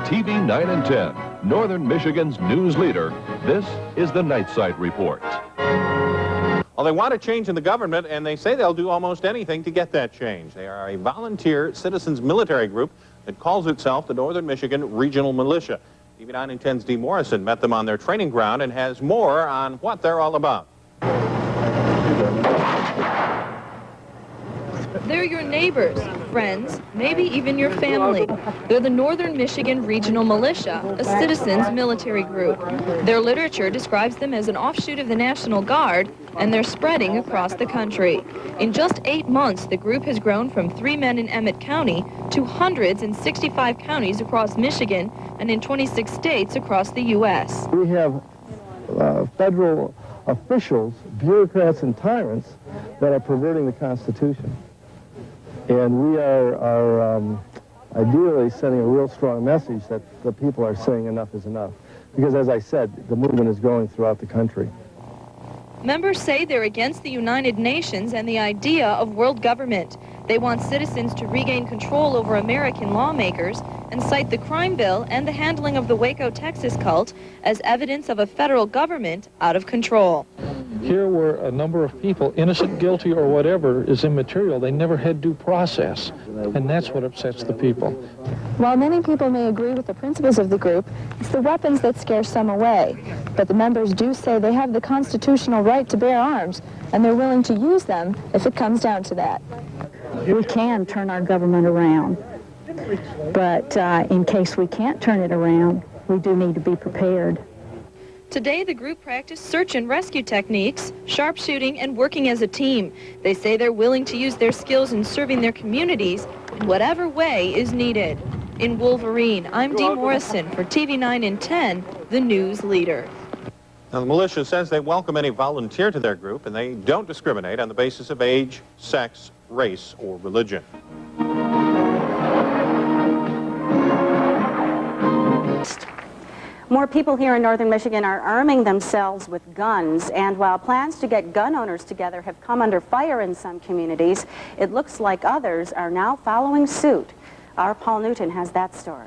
TV 9 and 10, Northern Michigan's news leader, this is the Night Side Report. Well, they want a change in the government, and they say they'll do almost anything to get that change. They are a volunteer citizens military group that calls itself the Northern Michigan Regional Militia. TV 9 and 10's Dee Morrison met them on their training ground and has more on what they're all about. They're your neighbors, friends, maybe even your family. They're the Northern Michigan Regional Militia, a citizens military group. Their literature describes them as an offshoot of the National Guard, and they're spreading across the country. In just 8 months, the group has grown from 3 men in Emmett County to hundreds in 65 counties across Michigan and in 26 states across the U.S. We have federal officials, bureaucrats, and tyrants that are perverting the Constitution. And we are ideally sending a real strong message that the people are saying enough is enough. Because, as I said, the movement is growing throughout the country. Members say they're against the United Nations and the idea of world government. They want citizens to regain control over American lawmakers and cite the crime bill and the handling of the Waco, Texas cult as evidence of a federal government out of control. Here were a number of people, innocent, guilty, or whatever, is immaterial. They never had due process, and that's what upsets the people. While many people may agree with the principles of the group, it's the weapons that scare some away. But the members do say they have the constitutional right to bear arms, and they're willing to use them if it comes down to that. We can turn our government around, but in case we can't turn it around, we do need to be prepared. Today, the group practiced search and rescue techniques, sharpshooting, and working as a team. They say they're willing to use their skills in serving their communities in whatever way is needed. In Wolverine, I'm Dee Morrison for TV 9 and 10, the news leader. Now, the militia says they welcome any volunteer to their group, and they don't discriminate on the basis of age, sex, race, or religion. More people here in northern Michigan are arming themselves with guns, and while plans to get gun owners together have come under fire in some communities, it looks like others are now following suit. Our Paul Newton has that story.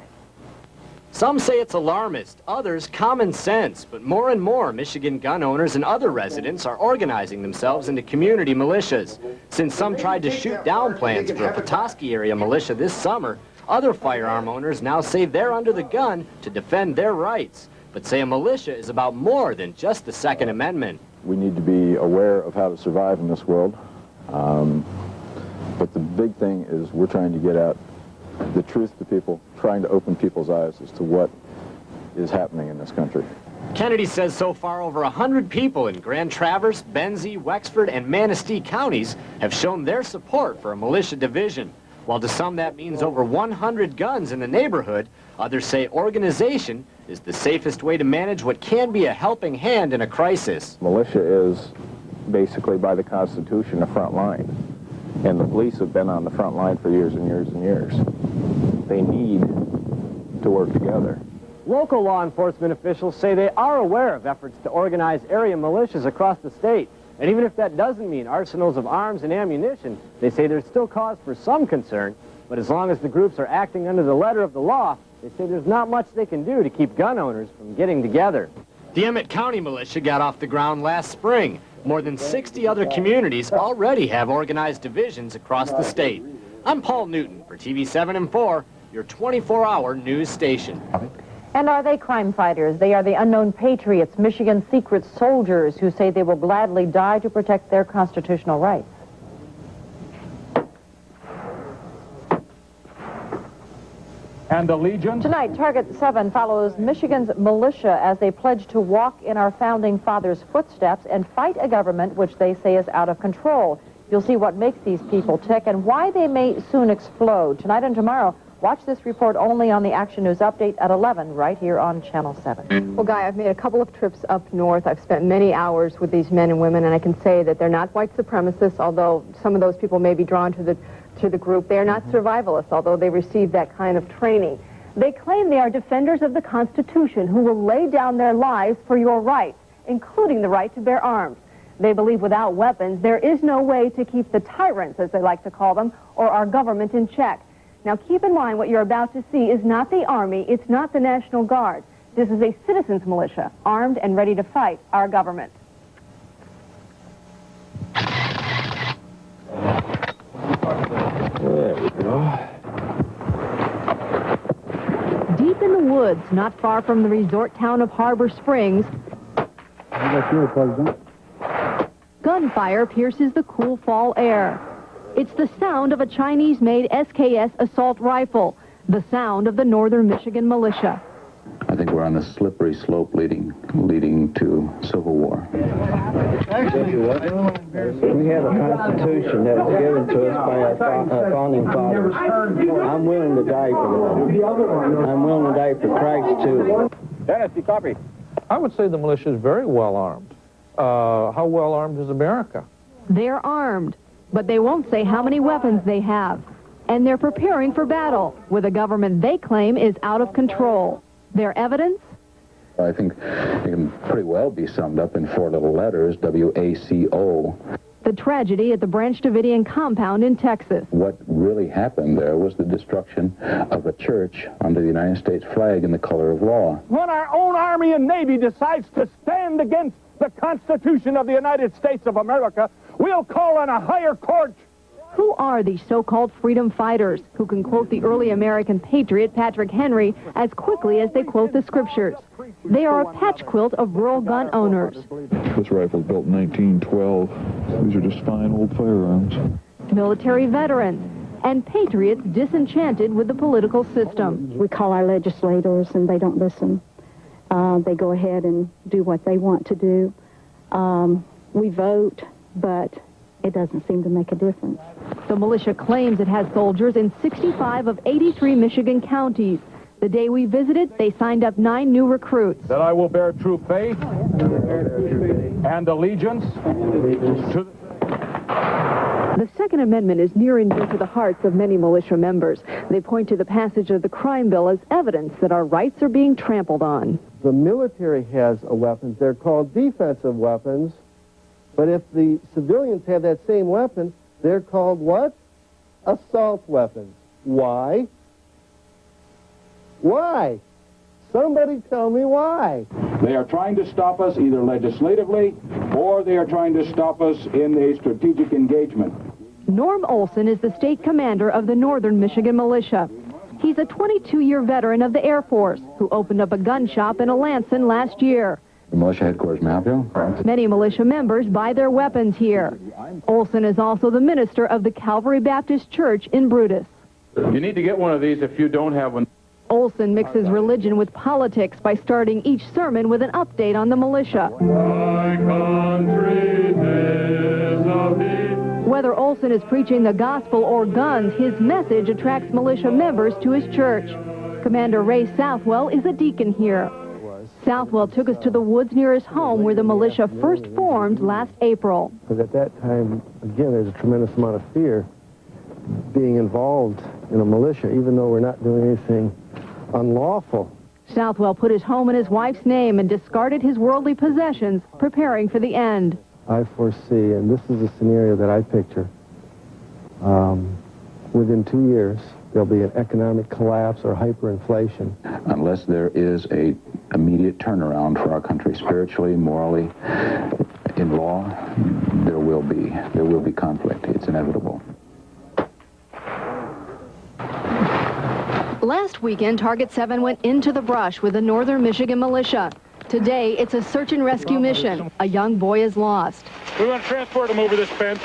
Some say it's alarmist, others common sense, but more and more Michigan gun owners and other residents are organizing themselves into community militias. Since some tried to shoot down plans for a Petoskey area militia this summer, other firearm owners now say they're under the gun to defend their rights, but say a militia is about more than just the Second Amendment. We need to be aware of how to survive in this world, but the big thing is we're trying to get out the truth to people, trying to open people's eyes as to what is happening in this country. Kennedy says so far over 100 people in Grand Traverse, Benzie, Wexford, and Manistee counties have shown their support for a militia division. While to some that means over 100 guns in the neighborhood, others say organization is the safest way to manage what can be a helping hand in a crisis. Militia is basically, by the Constitution, a front line. And the police have been on the front line for years and years and years. They need to work together. Local law enforcement officials say they are aware of efforts to organize area militias across the state. And even if that doesn't mean arsenals of arms and ammunition, they say there's still cause for some concern. But as long as the groups are acting under the letter of the law, they say there's not much they can do to keep gun owners from getting together. The Emmett County militia got off the ground last spring. More than 60 other communities already have organized divisions across the state. I'm Paul Newton for TV 7 and 4, your 24-hour news station. And are they crime fighters? They are the unknown patriots, Michigan secret soldiers who say they will gladly die to protect their constitutional rights. And the Legion? Tonight, Target 7 follows Michigan's militia as they pledge to walk in our founding fathers' footsteps and fight a government which they say is out of control. You'll see what makes these people tick and why they may soon explode. Tonight and tomorrow, watch this report only on the Action News Update at 11 right here on Channel 7. Well, Guy, I've made a couple of trips up north. I've spent many hours with these men and women, and I can say that they're not white supremacists, although some of those people may be drawn to the group. They are not survivalists, although they receive that kind of training. They claim they are defenders of the Constitution who will lay down their lives for your rights, including the right to bear arms. They believe without weapons, there is no way to keep the tyrants, as they like to call them, or our government in check. Now keep in mind what you're about to see is not the Army, it's not the National Guard. This is a citizens militia, armed and ready to fight our government. There we go. Deep in the woods, not far from the resort town of Harbor Springs, gunfire pierces the cool fall air. It's the sound of a Chinese-made SKS assault rifle, the sound of the Northern Michigan Militia. I think we're on a slippery slope leading to civil war. We have a constitution that was given to us by our founding fathers. I'm willing to die for that. I'm willing to die for Christ, too. Dennis, you copy? I would say the militia is very well armed. How well armed is America? They're armed, but they won't say how many weapons they have. And they're preparing for battle with a government they claim is out of control. Their evidence? I think it can pretty well be summed up in 4 little letters, WACO. The tragedy at the Branch Davidian compound in Texas. What really happened there was the destruction of a church under the United States flag in the color of law. When our own Army and Navy decides to stand against the Constitution of the United States of America, we'll call on a higher court. Who are these so-called freedom fighters who can quote the early American patriot Patrick Henry as quickly as they quote the scriptures? They are a patch quilt of rural gun owners. This rifle was built in 1912. These are just fine old firearms. Military veterans and patriots disenchanted with the political system. We call our legislators and they don't listen. They go ahead and do what they want to do. We vote, but it doesn't seem to make a difference. The militia claims it has soldiers in 65 of 83 Michigan counties. The day we visited, they signed up 9 new recruits. That I will bear true faith and allegiance to The Second Amendment is near and dear to the hearts of many militia members. They point to the passage of the crime bill as evidence that our rights are being trampled on. The military has weapons. They're called defensive weapons. But if the civilians have that same weapon, they're called what? Assault weapons. Why? Why? Somebody tell me why. They are trying to stop us either legislatively or they are trying to stop us in a strategic engagement. Norm Olson is the state commander of the Northern Michigan Militia. He's a 22-year veteran of the Air Force who opened up a gun shop in Alanson last year. The militia headquarters, Mapville. Many militia members buy their weapons here. Olson is also the minister of the Calvary Baptist Church in Brutus. You need to get one of these if you don't have one. Olson mixes religion with politics by starting each sermon with an update on the militia. My country is of thee. Whether Olson is preaching the gospel or guns, his message attracts militia members to his church. Commander Ray Southwell is a deacon here. Southwell took us to the woods near his home where the militia first formed last April. Because at that time, again, there's a tremendous amount of fear being involved in a militia, even though we're not doing anything unlawful. Southwell put his home in his wife's name and discarded his worldly possessions, preparing for the end. I foresee, and this is a scenario that I picture, within 2 years, there'll be an economic collapse or hyperinflation. Unless there is a immediate turnaround for our country spiritually, morally, in law, there will be conflict. It's inevitable. Last weekend, Target 7 went into the brush with the Northern Michigan Militia. Today, it's a search and rescue mission. A young boy is lost. We want to transport him over this fence.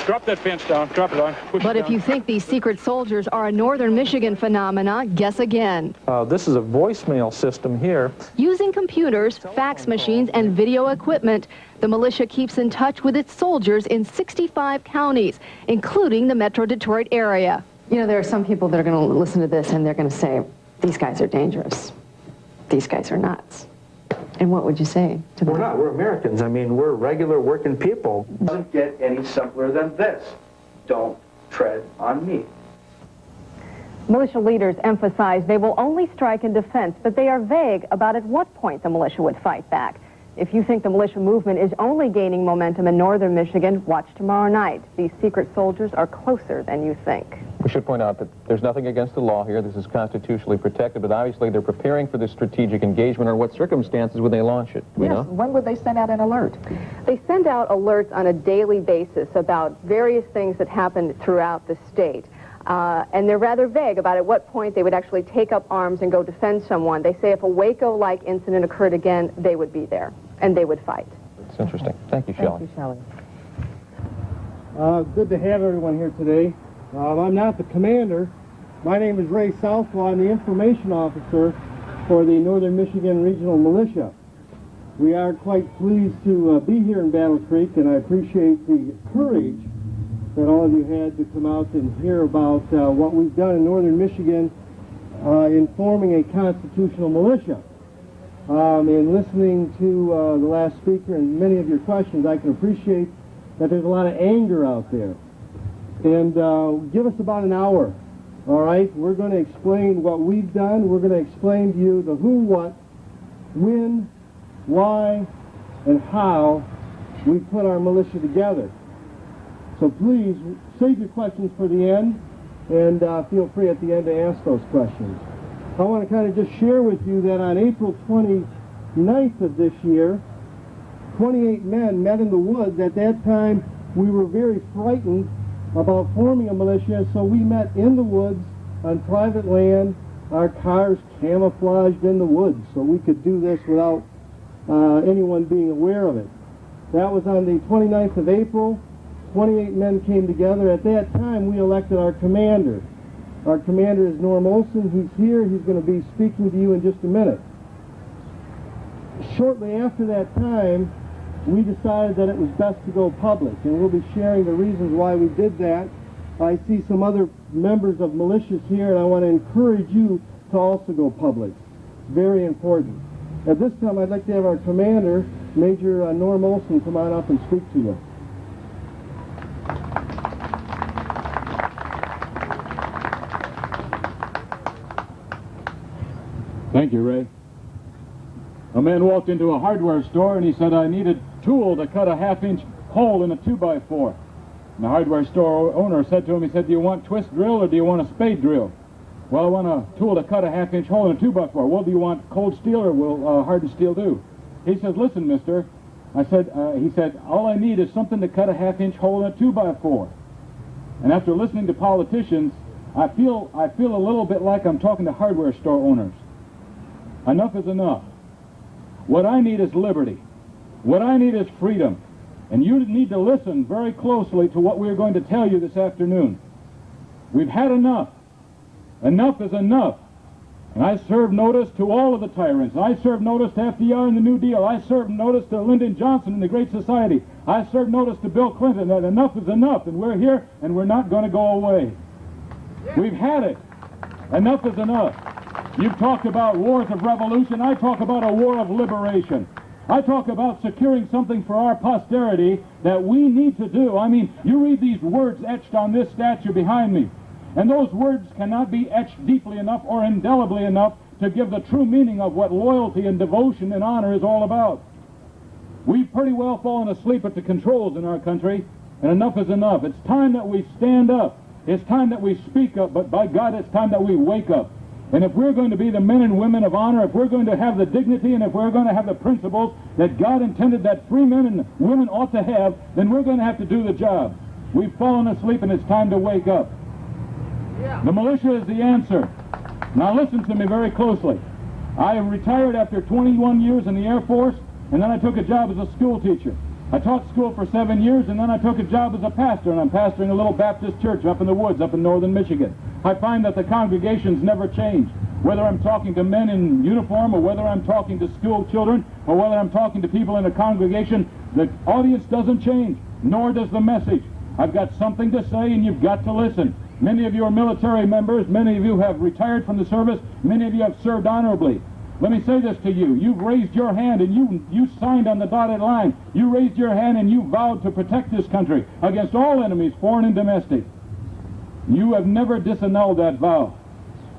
Drop that fence down. Drop it on. But if you think these secret soldiers are a Northern Michigan phenomena, guess again. This is a voicemail system here. Using computers, fax machines, and video equipment, the militia keeps in touch with its soldiers in 65 counties, including the Metro Detroit area. You know, there are some people that are going to listen to this and they're going to say, these guys are dangerous. These guys are nuts. And what would you say to them? We're not. We're Americans. I mean, we're regular working people. It doesn't get any simpler than this. Don't tread on me. Militia leaders emphasize they will only strike in defense, but they are vague about at what point the militia would fight back. If you think the militia movement is only gaining momentum in northern Michigan, watch tomorrow night. These secret soldiers are closer than you think. We should point out that there's nothing against the law here. This is constitutionally protected, but obviously they're preparing for this strategic engagement. Or what circumstances would they launch it? Do we know? When would they send out an alert? They send out alerts on a daily basis about various things that happen throughout the state. And they're rather vague about at what point they would actually take up arms and go defend someone. They say if a Waco-like incident occurred again, they would be there, and they would fight. It's interesting. Thank you, Shelley. Thank you, Shelley. Good to have everyone here today. I'm not the commander. My name is Ray Southwell. I'm the information officer for the Northern Michigan Regional Militia. We are quite pleased to be here in Battle Creek, and I appreciate the courage that all of you had to come out and hear about what we've done in Northern Michigan in forming a constitutional militia. In listening to the last speaker and many of your questions, I can appreciate that there's a lot of anger out there. And give us about an hour, all right? We're going to explain what we've done. We're going to explain to you the who, what, when, why, and how we put our militia together. So please save your questions for the end, and feel free at the end to ask those questions. I want to kind of just share with you that on April 29th of this year, 28 men met in the woods. At that time, we were very frightened about forming a militia, so we met in the woods on private land, our cars camouflaged in the woods, so we could do this without anyone being aware of it. That was on the 29th of April. 28 men came together. At that time, we elected our commander. Our commander is Norm Olson. He's here. He's going to be speaking to you in just a minute. Shortly after that time, we decided that it was best to go public, and we'll be sharing the reasons why we did that. I see some other members of militias here, and I want to encourage you to also go public. Very important. At this time, I'd like to have our commander, Major Norm Olson, come on up and speak to you. Thank you, Ray. A man walked into a hardware store and he said, I need a tool to cut a half-inch hole in a 2x4. And the hardware store owner said to him, he said, do you want twist drill or do you want a spade drill? Well, I want a tool to cut a half-inch hole in a 2x4. Well, do you want cold steel or will hardened steel do? He says, listen, mister. He said, all I need is something to cut a half-inch hole in a 2x4. And after listening to politicians, I feel a little bit like I'm talking to hardware store owners. Enough is enough. What I need is liberty. What I need is freedom. And you need to listen very closely to what we're going to tell you this afternoon. We've had enough. Enough is enough. And I serve notice to all of the tyrants. I serve notice to FDR and the New Deal. I serve notice to Lyndon Johnson and the Great Society. I serve notice to Bill Clinton that enough is enough, and we're here, and we're not going to go away. We've had it. Enough is enough. You've talked about wars of revolution. I talk about a war of liberation. I talk about securing something for our posterity that we need to do. I mean, you read these words etched on this statue behind me, and those words cannot be etched deeply enough or indelibly enough to give the true meaning of what loyalty and devotion and honor is all about. We've pretty well fallen asleep at the controls in our country, and enough is enough. It's time that we stand up. It's time that we speak up, but by God, it's time that we wake up. And if we're going to be the men and women of honor, if we're going to have the dignity, and if we're going to have the principles that God intended that free men and women ought to have, then we're going to have to do the job. We've fallen asleep, and it's time to wake up. The militia is the answer. Now listen to me very closely. I retired after 21 years in the Air Force, and then I took a job as a school teacher. I taught school for 7 years, and then I took a job as a pastor, and I'm pastoring a little Baptist church up in the woods up in northern Michigan. I find that the congregations never change. Whether I'm talking to men in uniform, or whether I'm talking to school children, or whether I'm talking to people in a congregation, the audience doesn't change, nor does the message. I've got something to say, and you've got to listen. Many of you are military members. Many of you have retired from the service. Many of you have served honorably. Let me say this to you. You've raised your hand and you signed on the dotted line. You raised your hand and you vowed to protect this country against all enemies, foreign and domestic. You have never disannulled that vow.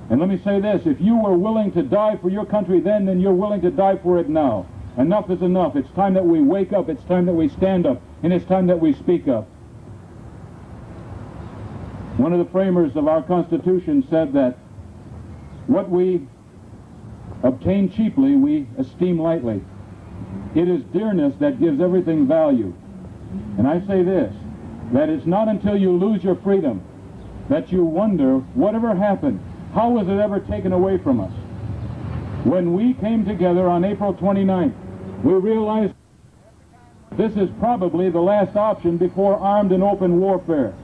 And let me say this. If you were willing to die for your country then you're willing to die for it now. Enough is enough. It's time that we wake up. It's time that we stand up. And it's time that we speak up. One of the framers of our Constitution said that what we obtain cheaply, we esteem lightly. It is dearness that gives everything value. And I say this, that it's not until you lose your freedom that you wonder, whatever happened, how was it ever taken away from us? When we came together on April 29th, we realized this is probably the last option before armed and open warfare.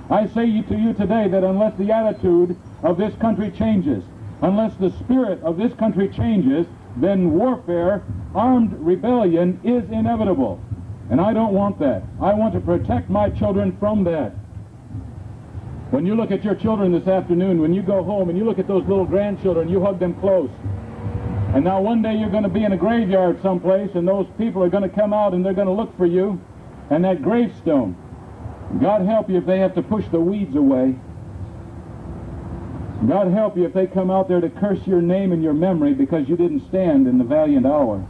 I say to you today that unless the attitude of this country changes, unless the spirit of this country changes, then warfare, armed rebellion is inevitable. And I don't want that. I want to protect my children from that. When you look at your children this afternoon, when you go home and you look at those little grandchildren, you hug them close. And now one day you're going to be in a graveyard someplace, and those people are going to come out and they're going to look for you and that gravestone. God help you if they have to push the weeds away. God help you if they come out there to curse your name and your memory because you didn't stand in the valiant hour.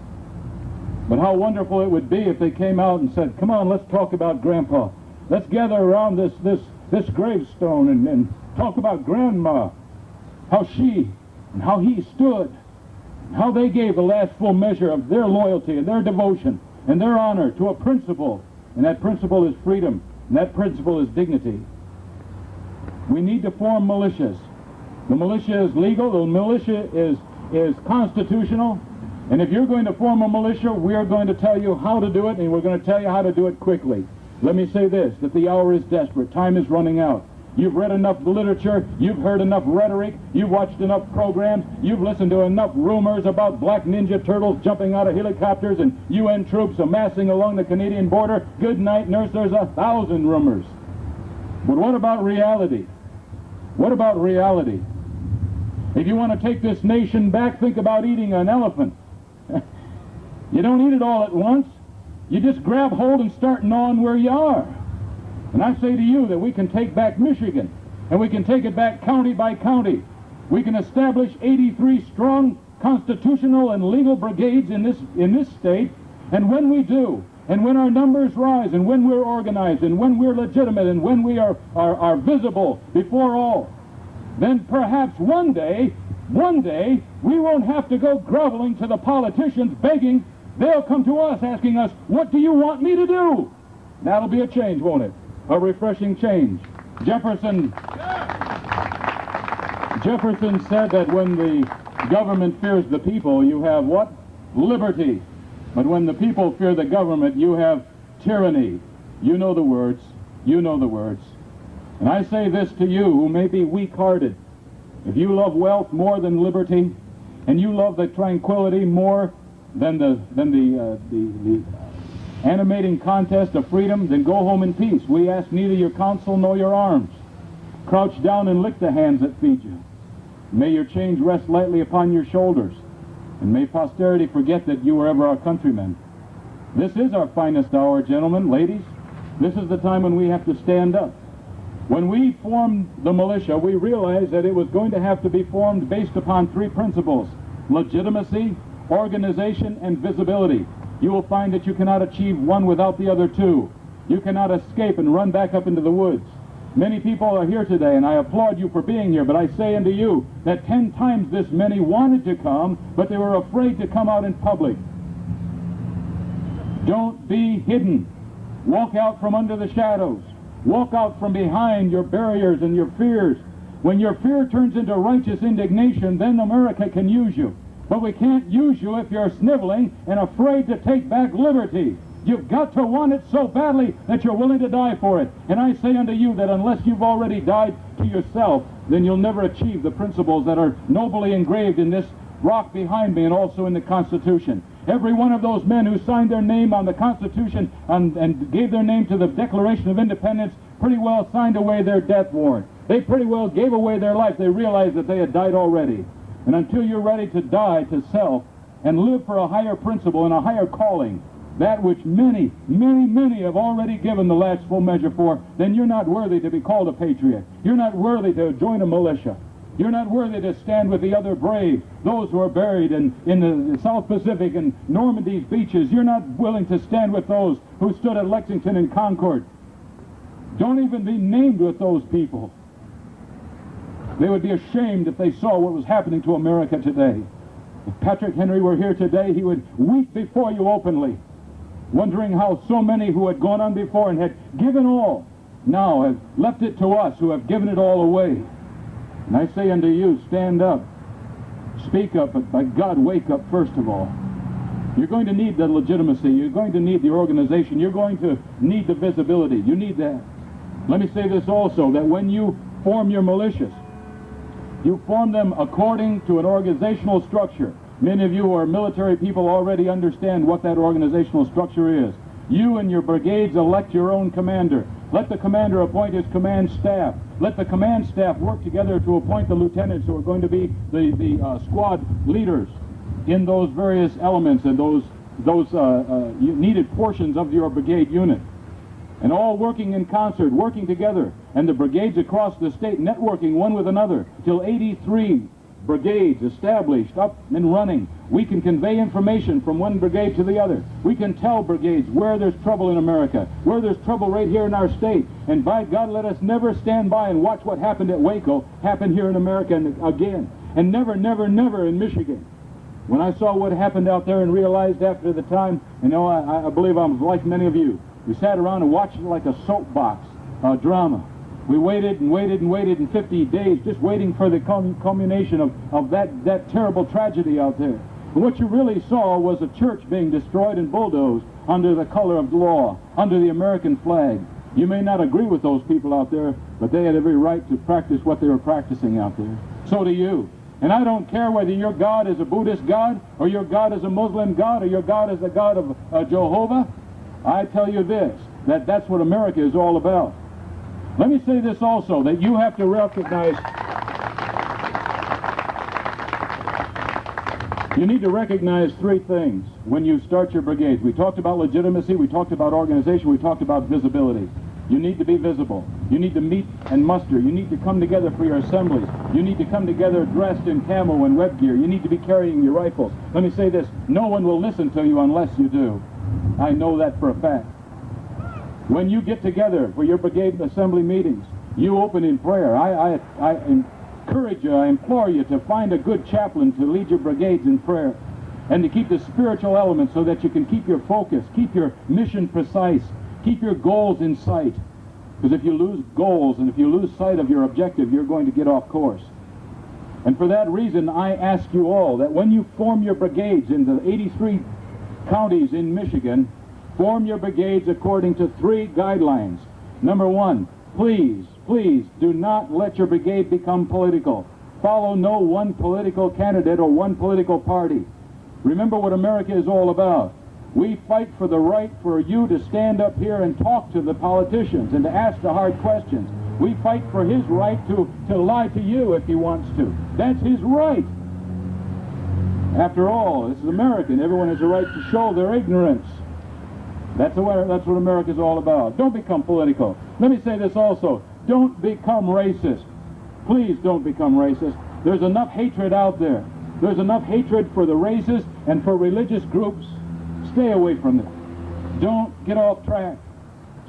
But how wonderful it would be if they came out and said, come on, let's talk about Grandpa. Let's gather around this gravestone and talk about Grandma, how she and how he stood, and how they gave the last full measure of their loyalty and their devotion and their honor to a principle, and that principle is freedom, and that principle is dignity. We need to form militias. The militia is legal, the militia is constitutional, and if you're going to form a militia, we are going to tell you how to do it, and we're going to tell you how to do it quickly. Let me say this, that the hour is desperate. Time is running out. You've read enough literature, you've heard enough rhetoric, you've watched enough programs, you've listened to enough rumors about black ninja turtles jumping out of helicopters and UN troops amassing along the Canadian border. Good night, nurse, there's 1,000 rumors. But what about reality? What about reality? If you want to take this nation back, think about eating an elephant. You don't eat it all at once. You just grab hold and start gnawing where you are. And I say to you that we can take back Michigan, and we can take it back county by county. We can establish 83 strong constitutional and legal brigades in this state, and when we do, and when our numbers rise, and when we're organized, and when we're legitimate, and when we are visible before all, then perhaps one day, we won't have to go groveling to the politicians begging. They'll come to us asking us, what do you want me to do? That'll be a change, won't it? A refreshing change. Jefferson said that when the government fears the people, you have what? Liberty. But when the people fear the government, you have tyranny. You know the words. You know the words. And I say this to you who may be weak-hearted. If you love wealth more than liberty, and you love the tranquility more than the animating contest of freedom, then go home in peace. We ask neither your counsel nor your arms. Crouch down and lick the hands that feed you. May your chains rest lightly upon your shoulders, and may posterity forget that you were ever our countrymen. This is our finest hour, gentlemen, ladies. This is the time when we have to stand up. When we formed the militia, we realized that it was going to have to be formed based upon three principles: legitimacy, organization, and visibility. You will find that you cannot achieve one without the other two. You cannot escape and run back up into the woods. Many people are here today, and I applaud you for being here, but I say unto you that 10 times this many wanted to come, but they were afraid to come out in public. Don't be hidden. Walk out from under the shadows. Walk out from behind your barriers and your fears. When your fear turns into righteous indignation, then America can use you. But we can't use you if you're sniveling and afraid to take back liberty. You've got to want it so badly that you're willing to die for it. And I say unto you that unless you've already died to yourself, then you'll never achieve the principles that are nobly engraved in this rock behind me and also in the Constitution. Every one of those men who signed their name on the Constitution and gave their name to the Declaration of Independence pretty well signed away their death warrant. They pretty well gave away their life. They realized that they had died already. And until you're ready to die to self and live for a higher principle and a higher calling, that which many, many, many have already given the last full measure for, then you're not worthy to be called a patriot. You're not worthy to join a militia. You're not worthy to stand with the other brave, those who are buried in the South Pacific and Normandy's beaches. You're not willing to stand with those who stood at Lexington and Concord. Don't even be named with those people. They would be ashamed if they saw what was happening to America today. If Patrick Henry were here today, he would weep before you openly, wondering how so many who had gone on before and had given all now have left it to us who have given it all away. And I say unto you, stand up, speak up, but by God, wake up first of all. You're going to need the legitimacy. You're going to need the organization. You're going to need the visibility. You need that. Let me say this also, that when you form your militias, you form them according to an organizational structure. Many of you who are military people already understand what that organizational structure is. You and your brigades elect your own commander. Let the commander appoint his command staff. Let the command staff work together to appoint the lieutenants who are going to be the squad leaders in those various elements and those needed portions of your brigade unit. And all working in concert, working together, and the brigades across the state networking one with another, till 83 brigades established, up and running. We can convey information from one brigade to the other. We can tell brigades where there's trouble in America, where there's trouble right here in our state. And by God, let us never stand by and watch what happened at Waco happen here in America again. And never, never, never in Michigan. When I saw what happened out there and realized after the time, I believe I was like many of you. We sat around and watched it like a soapbox drama. We waited and waited and waited in 50 days just waiting for the culmination of that terrible tragedy out there. And what you really saw was a church being destroyed and bulldozed under the color of law, under the American flag. You may not agree with those people out there, but they had every right to practice what they were practicing out there. So do you. And I don't care whether your God is a Buddhist God, or your God is a Muslim God, or your God is the God of Jehovah. I tell you this, that's what America is all about. Let me say this also, that you have to recognize, you need to recognize three things when you start your brigades. We talked about legitimacy, we talked about organization, we talked about visibility. You need to be visible. You need to meet and muster. You need to come together for your assemblies. You need to come together dressed in camo and web gear. You need to be carrying your rifles. Let me say this, no one will listen to you unless you do. I know that for a fact. When you get together for your brigade assembly meetings, you open in prayer. I encourage you, I implore you to find a good chaplain to lead your brigades in prayer and to keep the spiritual elements so that you can keep your focus, keep your mission precise, keep your goals in sight. Because if you lose goals and if you lose sight of your objective, you're going to get off course. And for that reason, I ask you all that when you form your brigades in the 83 counties in Michigan, form your brigades according to three guidelines. Number one, please do not let your brigade become political. Follow no one political candidate or one political party. Remember what America is all about. We fight for the right for you to stand up here and talk to the politicians and to ask the hard questions. We fight for his right to lie to you if he wants to. That's his right. After all, this is America, and everyone has a right to show their ignorance. That's what America is all about. Don't become political. Let me say this also. Don't become racist. Please don't become racist. There's enough hatred out there. There's enough hatred for the races and for religious groups. Stay away from it. Don't get off track.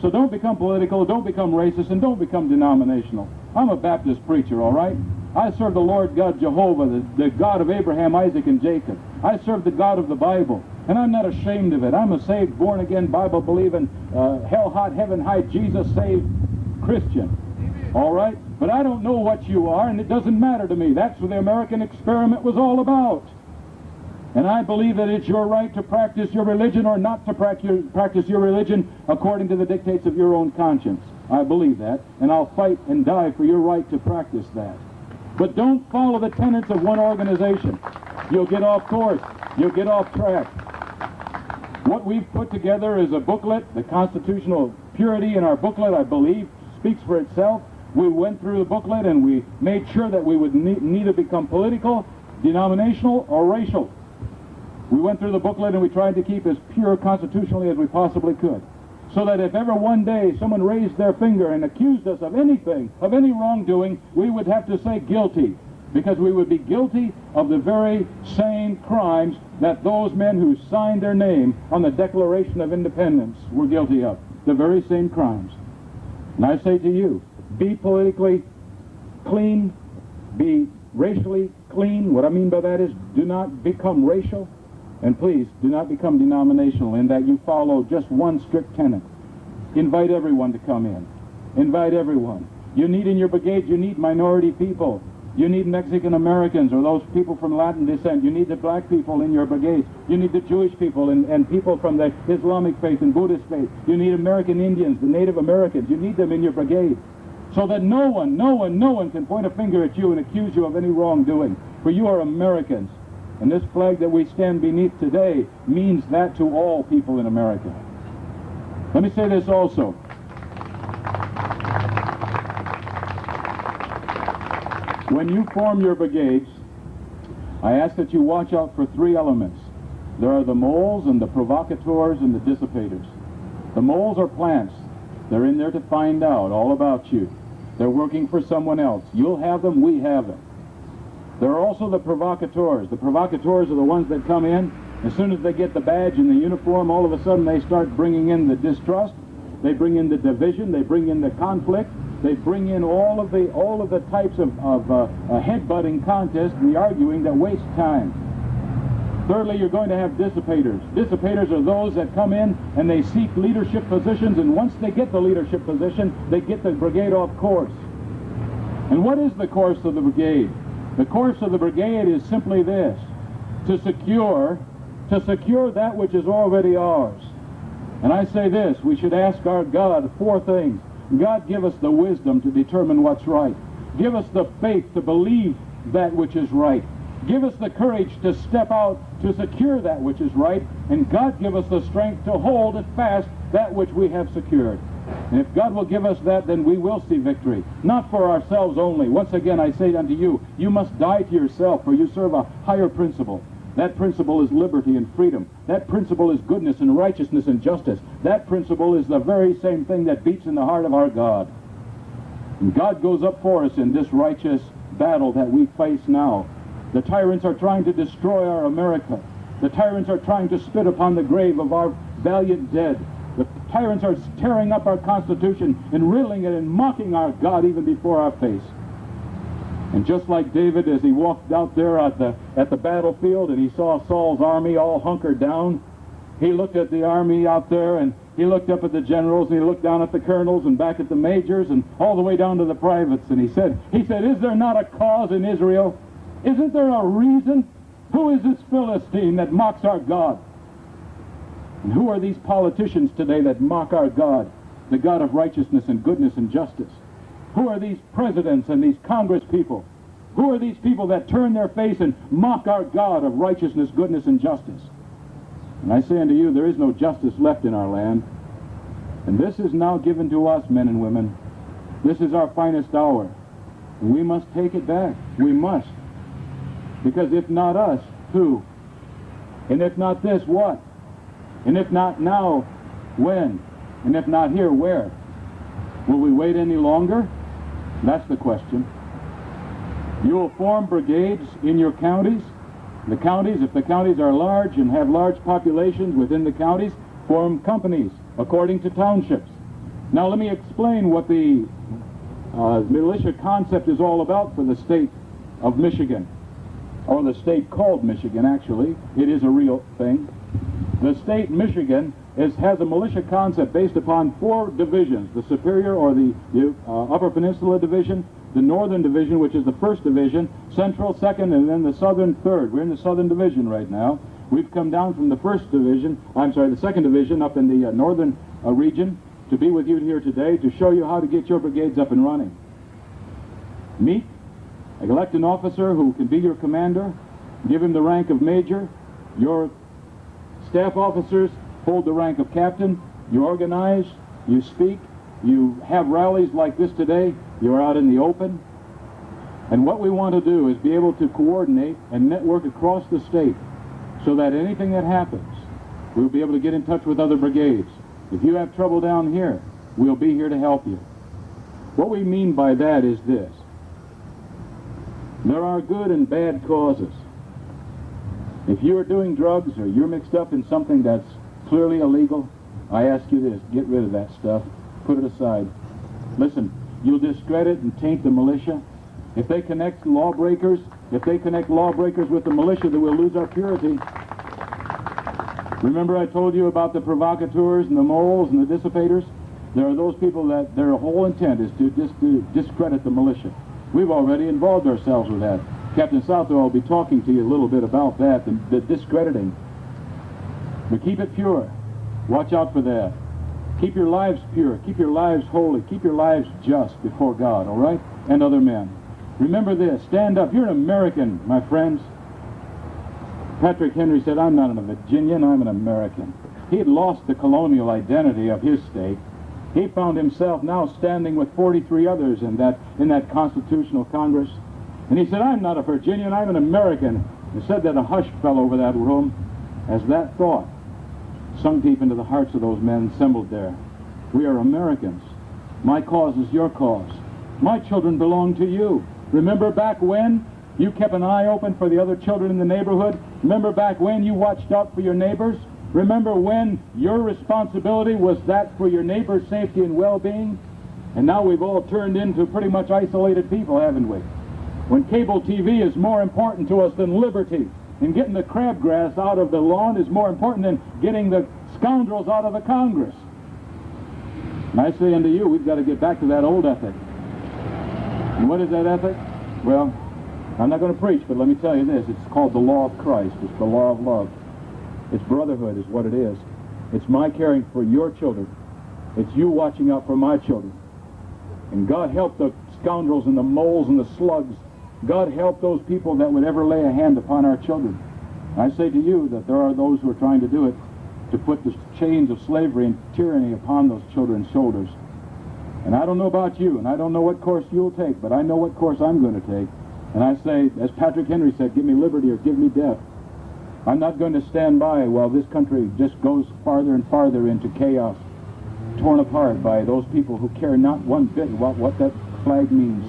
So don't become political, don't become racist, and don't become denominational. I'm a Baptist preacher, all right? I serve the Lord God Jehovah, the God of Abraham, Isaac, and Jacob. I serve the God of the Bible, and I'm not ashamed of it. I'm a saved, born-again, Bible-believing, hell-hot, heaven-high, Jesus-saved Christian, all right? But I don't know what you are, and it doesn't matter to me. That's what the American experiment was all about. And I believe that it's your right to practice your religion or not to practice your religion according to the dictates of your own conscience. I believe that, and I'll fight and die for your right to practice that. But don't follow the tenets of one organization. You'll get off course. You'll get off track. What we've put together is a booklet. The constitutional purity in our booklet, I believe, speaks for itself. We went through the booklet and we made sure that we would neither become political, denominational, or racial. We went through the booklet and we tried to keep as pure constitutionally as we possibly could. So that if ever one day someone raised their finger and accused us of anything, of any wrongdoing, we would have to say guilty. Because we would be guilty of the very same crimes that those men who signed their name on the Declaration of Independence were guilty of. The very same crimes. And I say to you, be politically clean, be racially clean. What I mean by that is do not become racial, and please do not become denominational in that you follow just one strict tenet. Invite everyone to come in. Invite everyone. You need in your brigade, you need minority people. You need Mexican Americans or those people from Latin descent. You need the black people in your brigades. You need the Jewish people and people from the Islamic faith and Buddhist faith. You need American Indians, the Native Americans. You need them in your brigade. So that no one can point a finger at you and accuse you of any wrongdoing. For you are Americans. And this flag that we stand beneath today means that to all people in America. Let me say this also. When you form your brigades, I ask that you watch out for three elements. There are the moles and the provocateurs and the dissipators. The moles are plants. They're in there to find out all about you. They're working for someone else. You'll have them, we have them. There are also the provocateurs. The provocateurs are the ones that come in. As soon as they get the badge and the uniform, all of a sudden they start bringing in the distrust. They bring in the division. They bring in the conflict. They bring in all of the types of headbutting contests and the arguing that waste time. Thirdly, you're going to have dissipators. Dissipators are those that come in and they seek leadership positions, and once they get the leadership position, they get the brigade off course. And what is the course of the brigade? The course of the brigade is simply this: to secure that which is already ours. And I say this: we should ask our God four things. God, give us the wisdom to determine what's right. Give us the faith to believe that which is right. Give us the courage to step out to secure that which is right. And God, give us the strength to hold it fast, that which we have secured. And if God will give us that, then we will see victory. Not for ourselves only. Once again, I say unto you, you must die to yourself, for you serve a higher principle. That principle is liberty and freedom. That principle is goodness and righteousness and justice. That principle is the very same thing that beats in the heart of our God. And God goes up for us in this righteous battle that we face now. The tyrants are trying to destroy our America. The tyrants are trying to spit upon the grave of our valiant dead. The tyrants are tearing up our Constitution and riddling it and mocking our God even before our face. And just like David, as he walked out there at the battlefield and he saw Saul's army all hunkered down, he looked at the army out there and he looked up at the generals and he looked down at the colonels and back at the majors and all the way down to the privates, and he said, is there not a cause in Israel? Isn't there a reason? Who is this Philistine that mocks our God? And who are these politicians today that mock our God, the God of righteousness and goodness and justice? Who are these presidents and these Congress people? Who are these people that turn their face and mock our God of righteousness, goodness, and justice? And I say unto you, there is no justice left in our land. And this is now given to us, men and women. This is our finest hour. And we must take it back. We must. Because if not us, who? And if not this, what? And if not now, when? And if not here, where? Will we wait any longer? That's the question. You will form brigades in your counties. The counties, if the counties are large and have large populations within the counties, form companies according to townships. Now let me explain what the militia concept is all about for the state of Michigan, or the state called Michigan, actually. It is a real thing. The state Michigan has a militia concept based upon four divisions: the Superior or the Upper Peninsula Division, the Northern Division, which is the first division, Central second, and then the Southern third. We're in the Southern Division right now. We've come down from the the second division up in the Northern region to be with you here today to show you how to get your brigades up and running. Meet, elect an officer who can be your commander, give him the rank of major. Your staff officers hold the rank of captain. You organize, you speak, you have rallies like this today. You're out in the open. And what we want to do is be able to coordinate and network across the state so that anything that happens, we'll be able to get in touch with other brigades. If you have trouble down here, we'll be here to help you. What we mean by that is this: there are good and bad causes. If you're doing drugs or you're mixed up in something that's clearly illegal, I ask you this: get rid of that stuff. Put it aside. Listen, you'll discredit and taint the militia. If they connect lawbreakers, with the militia, then we'll lose our purity. Remember I told you about the provocateurs and the moles and the dissipators? There are those people that their whole intent is to discredit the militia. We've already involved ourselves with that. Captain Southwell will be talking to you a little bit about that, the discrediting. But keep it pure. Watch out for that. Keep your lives pure. Keep your lives holy. Keep your lives just before God, all right? And other men. Remember this. Stand up. You're an American, my friends. Patrick Henry said, I'm not a Virginian, I'm an American. He had lost the colonial identity of his state. He found himself now standing with 43 others in that Constitutional Congress. And he said, I'm not a Virginian, I'm an American. He said that a hush fell over that room as that thought sunk deep into the hearts of those men assembled there. We are Americans. My cause is your cause. My children belong to you. Remember back when you kept an eye open for the other children in the neighborhood? Remember back when you watched out for your neighbors? Remember when your responsibility was that for your neighbor's safety and well-being? And now we've all turned into pretty much isolated people, haven't we? When cable TV is more important to us than liberty, and getting the crabgrass out of the lawn is more important than getting the scoundrels out of the Congress. And I say unto you, we've got to get back to that old ethic. And what is that ethic? Well, I'm not going to preach, but let me tell you this. It's called the law of Christ. It's the law of love. It's brotherhood is what it is. It's my caring for your children. It's you watching out for my children. And God help the scoundrels and the moles and the slugs. God help those people that would ever lay a hand upon our children. I say to you that there are those who are trying to do it, to put the chains of slavery and tyranny upon those children's shoulders. And I don't know about you, and I don't know what course you'll take, but I know what course I'm going to take. And I say, as Patrick Henry said, give me liberty or give me death. I'm not going to stand by while this country just goes farther and farther into chaos, torn apart by those people who care not one bit about what that flag means.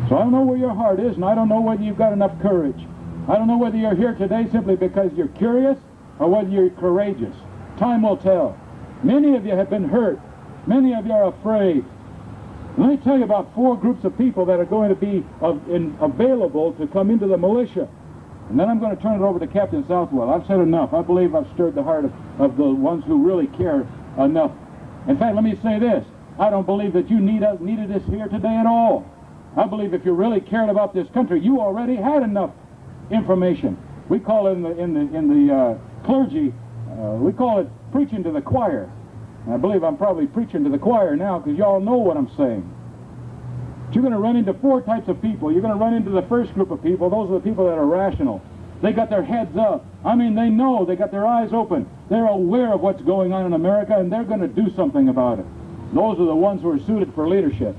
So I don't know where your heart is, and I don't know whether you've got enough courage. I don't know whether you're here today simply because you're curious or whether you're courageous. Time will tell. Many of you have been hurt. Many of you are afraid. Let me tell you about 4 groups of people that are going to be available to come into the militia. And then I'm going to turn it over to Captain Southwell. I've said enough. I believe I've stirred the heart of the ones who really care enough. In fact, let me say this. I don't believe that you needed us here today at all. I believe if you really cared about this country, you already had enough information. We call it in the clergy, we call it preaching to the choir. And I believe I'm probably preaching to the choir now because y'all know what I'm saying. But you're going to run into 4 types of people. You're going to run into the first group of people. Those are the people that are rational. They got their heads up. I mean, they know. They got their eyes open. They're aware of what's going on in America, and they're going to do something about it. Those are the ones who are suited for leadership.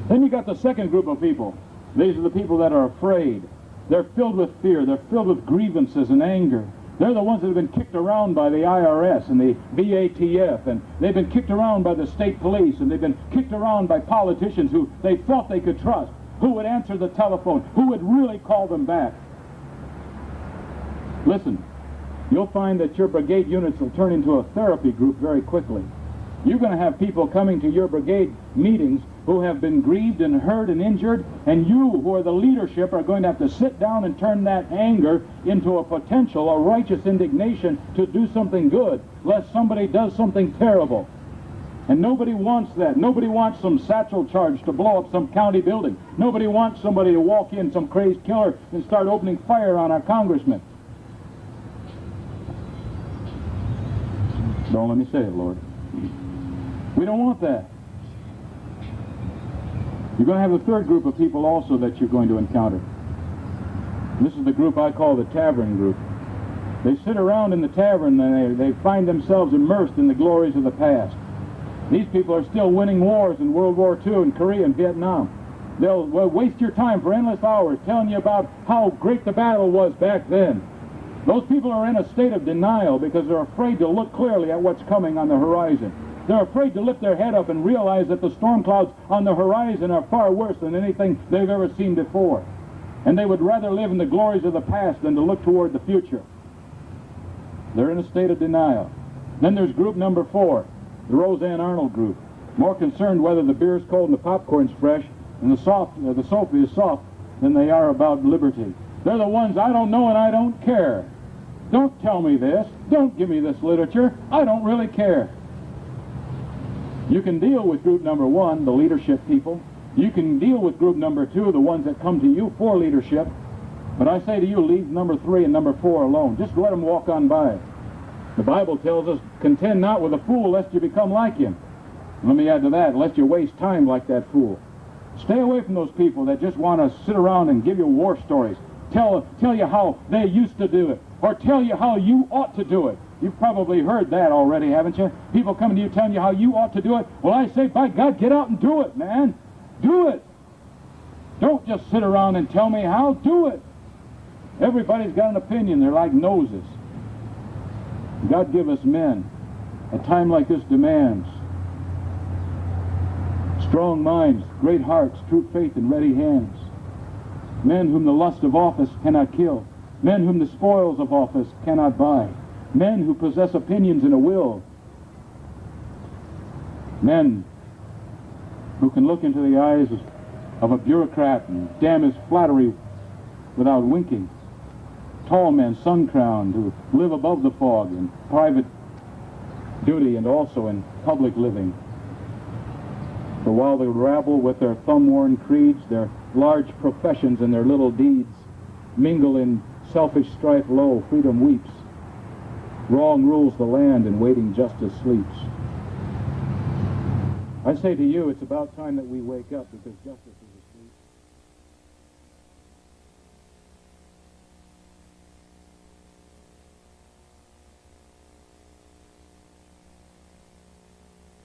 Then you got the second group of people. These are the people that are afraid. They're filled with fear. They're filled with grievances and anger. They're the ones that have been kicked around by the IRS and the VATF, and they've been kicked around by the state police, and they've been kicked around by politicians who they thought they could trust, who would answer the telephone, who would really call them back. Listen, you'll find that your brigade units will turn into a therapy group very quickly. You're going to have people coming to your brigade meetings who have been grieved and hurt and injured, and you, who are the leadership, are going to have to sit down and turn that anger into a potential, a righteous indignation to do something good, lest somebody does something terrible. And nobody wants that. Nobody wants some satchel charge to blow up some county building. Nobody wants somebody to walk in, some crazed killer, and start opening fire on our congressman. Don't let me say it, Lord. We don't want that. You're going to have a third group of people also that you're going to encounter. This is the group I call the tavern group. They sit around in the tavern and they find themselves immersed in the glories of the past. These people are still winning wars in World War II and Korea and Vietnam. They'll waste your time for endless hours telling you about how great the battle was back then. Those people are in a state of denial because they're afraid to look clearly at what's coming on the horizon. They're afraid to lift their head up and realize that the storm clouds on the horizon are far worse than anything they've ever seen before. And they would rather live in the glories of the past than to look toward the future. They're in a state of denial. Then there's group number 4, the Roseanne Arnold group. More concerned whether the beer's cold and the popcorn's fresh and the soap is soft than they are about liberty. They're the ones I don't know and I don't care. Don't tell me this. Don't give me this literature. I don't really care. You can deal with group number one, the leadership people. You can deal with group number two, the ones that come to you for leadership. But I say to you, leave number 3 and number 4 alone. Just let them walk on by. The Bible tells us, contend not with a fool lest you become like him. Let me add to that, lest you waste time like that fool. Stay away from those people that just want to sit around and give you war stories. Tell you how they used to do it, or tell you how you ought to do it. You've probably heard that already, haven't you? People coming to you telling you how you ought to do it. Well, I say, by God, get out and do it, man. Do it. Don't just sit around and tell me how. Do it. Everybody's got an opinion. They're like noses. God give us men. A time like this demands strong minds, great hearts, true faith, and ready hands. Men whom the lust of office cannot kill. Men whom the spoils of office cannot buy. Men who possess opinions and a will. Men who can look into the eyes of a bureaucrat and damn his flattery without winking. Tall men, sun-crowned, who live above the fog in private duty and also in public living. For while they rabble with their thumb-worn creeds, their large professions and their little deeds mingle in selfish strife low, freedom weeps. Wrong rules the land and waiting justice sleeps. I say to you, it's about time that we wake up, because justice is